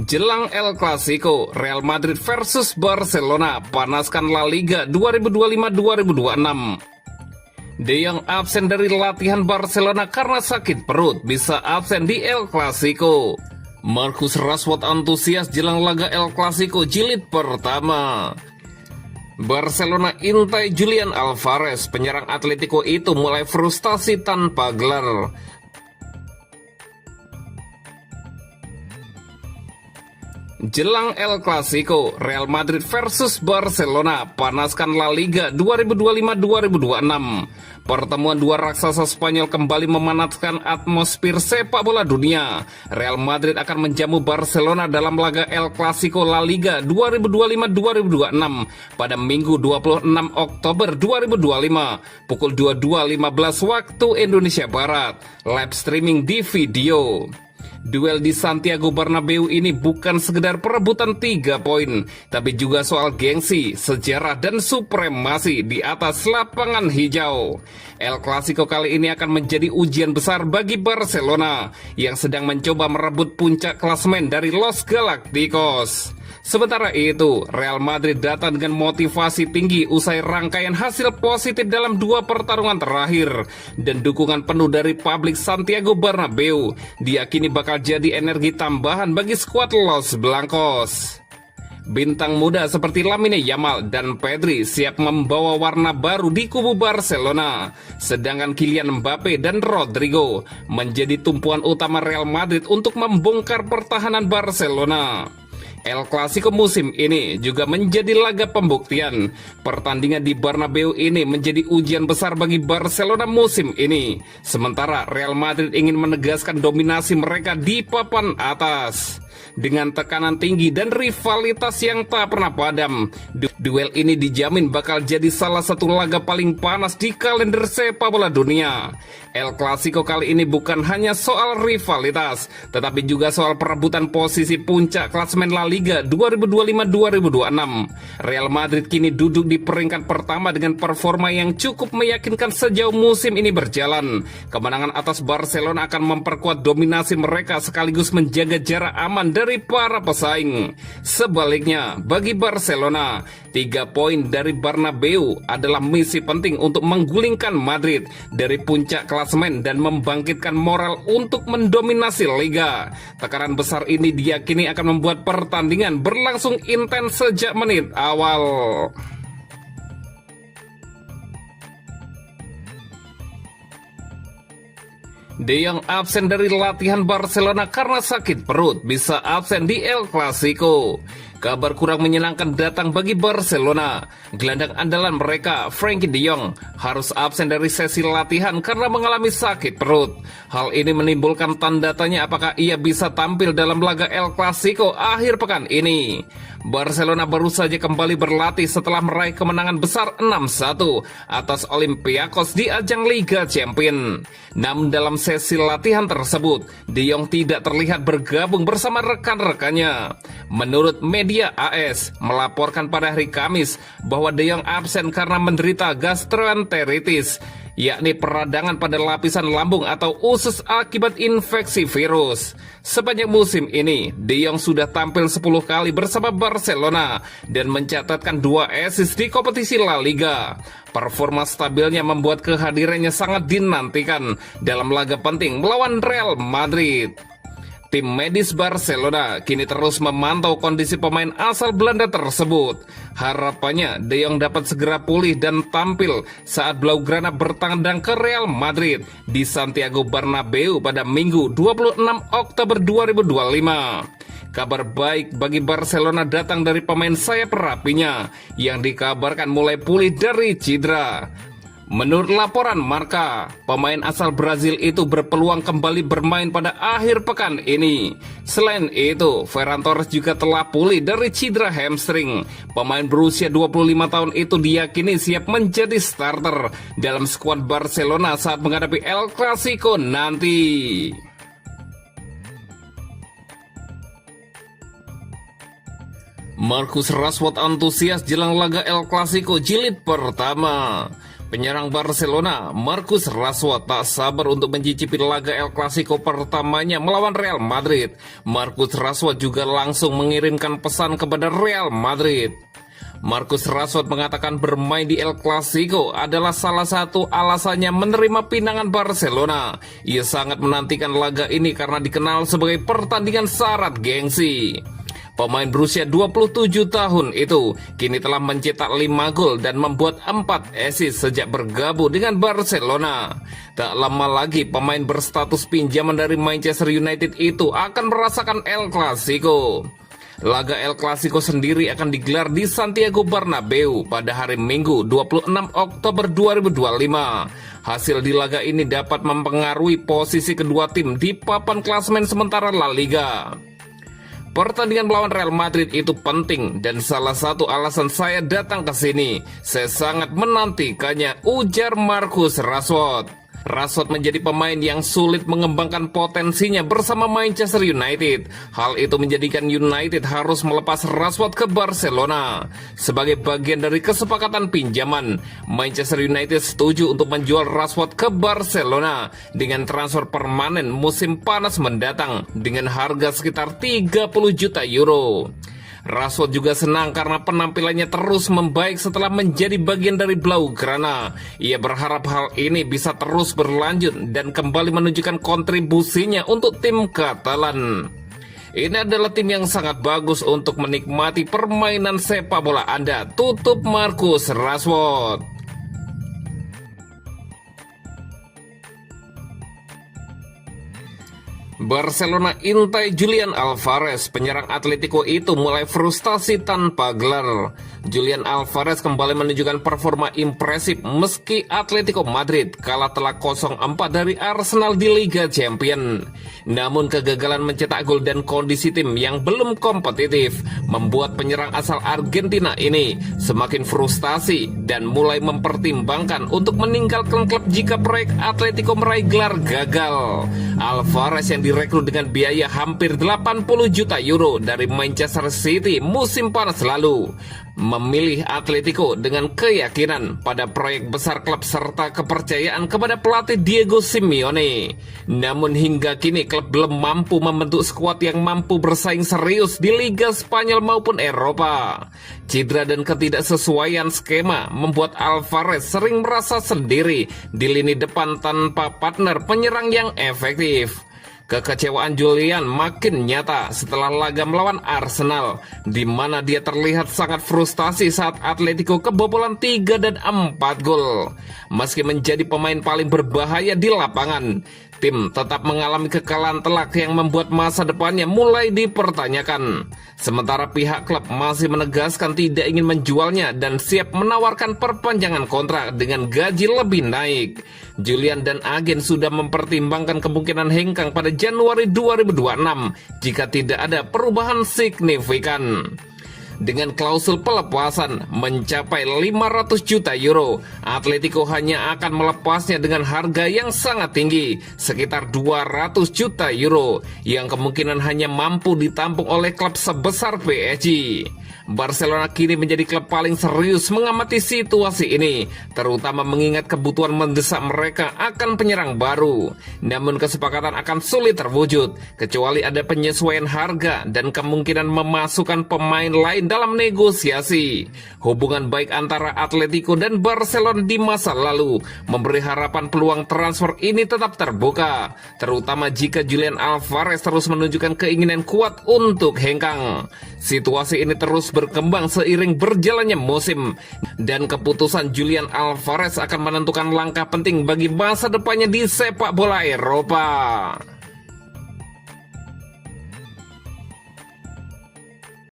Jelang El Clasico, Real Madrid versus Barcelona, panaskan La Liga 2025-2026. De Jong absen dari latihan Barcelona karena sakit perut, bisa absen di El Clasico. Marcus Rashford antusias jelang laga El Clasico jilid pertama. Barcelona intai Julian Alvarez, penyerang Atletico itu mulai frustasi tanpa gelar. Jelang El Clasico, Real Madrid versus Barcelona, panaskan La Liga 2025-2026. Pertemuan dua raksasa Spanyol kembali memanaskan atmosfer sepak bola dunia. Real Madrid akan menjamu Barcelona dalam laga El Clasico La Liga 2025-2026 pada Minggu 26 Oktober 2025 pukul 22.15 waktu Indonesia Barat. Live streaming di video. Duel di Santiago Bernabeu ini bukan sekedar perebutan 3 poin, tapi juga soal gengsi, sejarah, dan supremasi di atas lapangan hijau. El Clasico kali ini akan menjadi ujian besar bagi Barcelona yang sedang mencoba merebut puncak klasemen dari Los Galacticos. Sementara itu, Real Madrid datang dengan motivasi tinggi usai rangkaian hasil positif dalam 2 pertarungan terakhir dan dukungan penuh dari publik Santiago Bernabeu diyakini bakal jadi energi tambahan bagi skuad Los Blancos. Bintang muda seperti Lamine Yamal dan Pedri siap membawa warna baru di kubu Barcelona, sedangkan Kylian Mbappe dan Rodrigo menjadi tumpuan utama Real Madrid untuk membongkar pertahanan Barcelona. El Clasico musim ini juga menjadi laga pembuktian. Pertandingan di Bernabeu ini menjadi ujian besar bagi Barcelona musim ini. Sementara Real Madrid ingin menegaskan dominasi mereka di papan atas. Dengan tekanan tinggi dan rivalitas yang tak pernah padam, duel ini dijamin bakal jadi salah satu laga paling panas di kalender sepak bola dunia. El Clasico kali ini bukan hanya soal rivalitas, tetapi juga soal perebutan posisi puncak klasemen La Liga 2025-2026. Real Madrid kini duduk di peringkat pertama dengan performa yang cukup meyakinkan sejauh musim ini berjalan. Kemenangan atas Barcelona akan memperkuat dominasi mereka sekaligus menjaga jarak aman dari para pesaing. Sebaliknya, bagi Barcelona, 3 poin dari Bernabeu adalah misi penting untuk menggulingkan Madrid dari puncak klasemen dan membangkitkan moral untuk mendominasi Liga. Tekanan besar ini diyakini akan membuat pertandingan berlangsung intens sejak menit awal. De Jong absen dari latihan Barcelona karena sakit perut, bisa absen di El Clasico. Kabar kurang menyenangkan datang bagi Barcelona. Gelandang andalan mereka, Frenkie de Jong, harus absen dari sesi latihan karena mengalami sakit perut. Hal ini menimbulkan tanda tanya apakah ia bisa tampil dalam laga El Clasico akhir pekan ini. Barcelona baru saja kembali berlatih setelah meraih kemenangan besar 6-1 atas Olympiakos di ajang Liga Champions. Namun dalam sesi latihan tersebut, De Jong tidak terlihat bergabung bersama rekan-rekannya. Menurut media AS melaporkan pada hari Kamis bahwa De Jong absen karena menderita gastroenteritis, yakni peradangan pada lapisan lambung atau usus akibat infeksi virus. Sepanjang musim ini, De Jong sudah tampil 10 kali bersama Barcelona dan mencatatkan 2 assist di kompetisi La Liga. Performa stabilnya membuat kehadirannya sangat dinantikan dalam laga penting melawan Real Madrid. Tim medis Barcelona kini terus memantau kondisi pemain asal Belanda tersebut. Harapannya De Jong dapat segera pulih dan tampil saat Blaugrana bertandang ke Real Madrid di Santiago Bernabeu pada Minggu 26 Oktober 2025. Kabar baik bagi Barcelona datang dari pemain sayap rapinya yang dikabarkan mulai pulih dari cedera. Menurut laporan Marca, pemain asal Brazil itu berpeluang kembali bermain pada akhir pekan ini. Selain itu, Ferran Torres juga telah pulih dari cedera hamstring. Pemain berusia 25 tahun itu diyakini siap menjadi starter dalam skuad Barcelona saat menghadapi El Clasico nanti. Marcus Rashford antusias jelang laga El Clasico jilid pertama. Penyerang Barcelona, Marcus Rashford tak sabar untuk mencicipi laga El Clasico pertamanya melawan Real Madrid. Marcus Rashford juga langsung mengirimkan pesan kepada Real Madrid. Marcus Rashford mengatakan bermain di El Clasico adalah salah satu alasannya menerima pinangan Barcelona. Ia sangat menantikan laga ini karena dikenal sebagai pertandingan syarat gengsi. Pemain berusia 27 tahun itu kini telah mencetak 5 gol dan membuat 4 assist sejak bergabung dengan Barcelona. Tak lama lagi pemain berstatus pinjaman dari Manchester United itu akan merasakan El Clasico. Laga El Clasico sendiri akan digelar di Santiago Bernabeu pada hari Minggu 26 Oktober 2025. Hasil di laga ini dapat mempengaruhi posisi kedua tim di papan klasemen sementara La Liga. Pertandingan melawan Real Madrid itu penting dan salah satu alasan saya datang ke sini. Saya sangat menantikannya, ujar Marcus Rashford. Rashford menjadi pemain yang sulit mengembangkan potensinya bersama Manchester United. Hal itu menjadikan United harus melepas Rashford ke Barcelona. Sebagai bagian dari kesepakatan pinjaman, Manchester United setuju untuk menjual Rashford ke Barcelona dengan transfer permanen musim panas mendatang dengan harga sekitar 30 juta euro. Rashford juga senang karena penampilannya terus membaik setelah menjadi bagian dari Blaugrana. Ia berharap hal ini bisa terus berlanjut dan kembali menunjukkan kontribusinya untuk tim Katalan. Ini adalah tim yang sangat bagus untuk menikmati permainan sepak bola Anda, tutup Marcus Rashford. Barcelona intai Julian Alvarez. Penyerang Atletico itu mulai frustasi tanpa gelar. Julian Alvarez kembali menunjukkan performa impresif meski Atletico Madrid kalah telak 0-4 dari Arsenal di Liga Champions. Namun kegagalan mencetak gol dan kondisi tim yang belum kompetitif membuat penyerang asal Argentina ini semakin frustasi dan mulai mempertimbangkan untuk meninggalkan klub jika proyek Atletico meraih gelar gagal. Alvarez yang direkrut dengan biaya hampir 80 juta euro dari Manchester City musim panas lalu memilih Atletico dengan keyakinan pada proyek besar klub serta kepercayaan kepada pelatih Diego Simeone. Namun hingga kini klub belum mampu membentuk skuad yang mampu bersaing serius di Liga Spanyol maupun Eropa. Cedera dan ketidaksesuaian skema membuat Alvarez sering merasa sendiri di lini depan tanpa partner penyerang yang efektif. Kekecewaan Julian makin nyata setelah laga melawan Arsenal, di mana dia terlihat sangat frustasi saat Atletico kebobolan 3 dan 4 gol. Meski menjadi pemain paling berbahaya di lapangan, tim tetap mengalami kekalahan telak yang membuat masa depannya mulai dipertanyakan. Sementara pihak klub masih menegaskan tidak ingin menjualnya dan siap menawarkan perpanjangan kontrak dengan gaji lebih naik. Julian dan agen sudah mempertimbangkan kemungkinan hengkang pada Januari 2026 jika tidak ada perubahan signifikan. Dengan klausul pelepasan mencapai 500 juta euro, Atletico hanya akan melepasnya dengan harga yang sangat tinggi, sekitar 200 juta euro, yang kemungkinan hanya mampu ditampung oleh klub sebesar PSG. Barcelona kini menjadi klub paling serius mengamati situasi ini, terutama mengingat kebutuhan mendesak mereka akan penyerang baru. Namun kesepakatan akan sulit terwujud, kecuali ada penyesuaian harga dan kemungkinan memasukkan pemain lain dalam negosiasi. Hubungan baik antara Atletico dan Barcelona di masa lalu memberi harapan peluang transfer ini tetap terbuka, terutama jika Julian Alvarez terus menunjukkan keinginan kuat untuk hengkang. Situasi ini terus berkembang seiring berjalannya musim, dan keputusan Julian Alvarez akan menentukan langkah penting bagi masa depannya di sepak bola Eropa.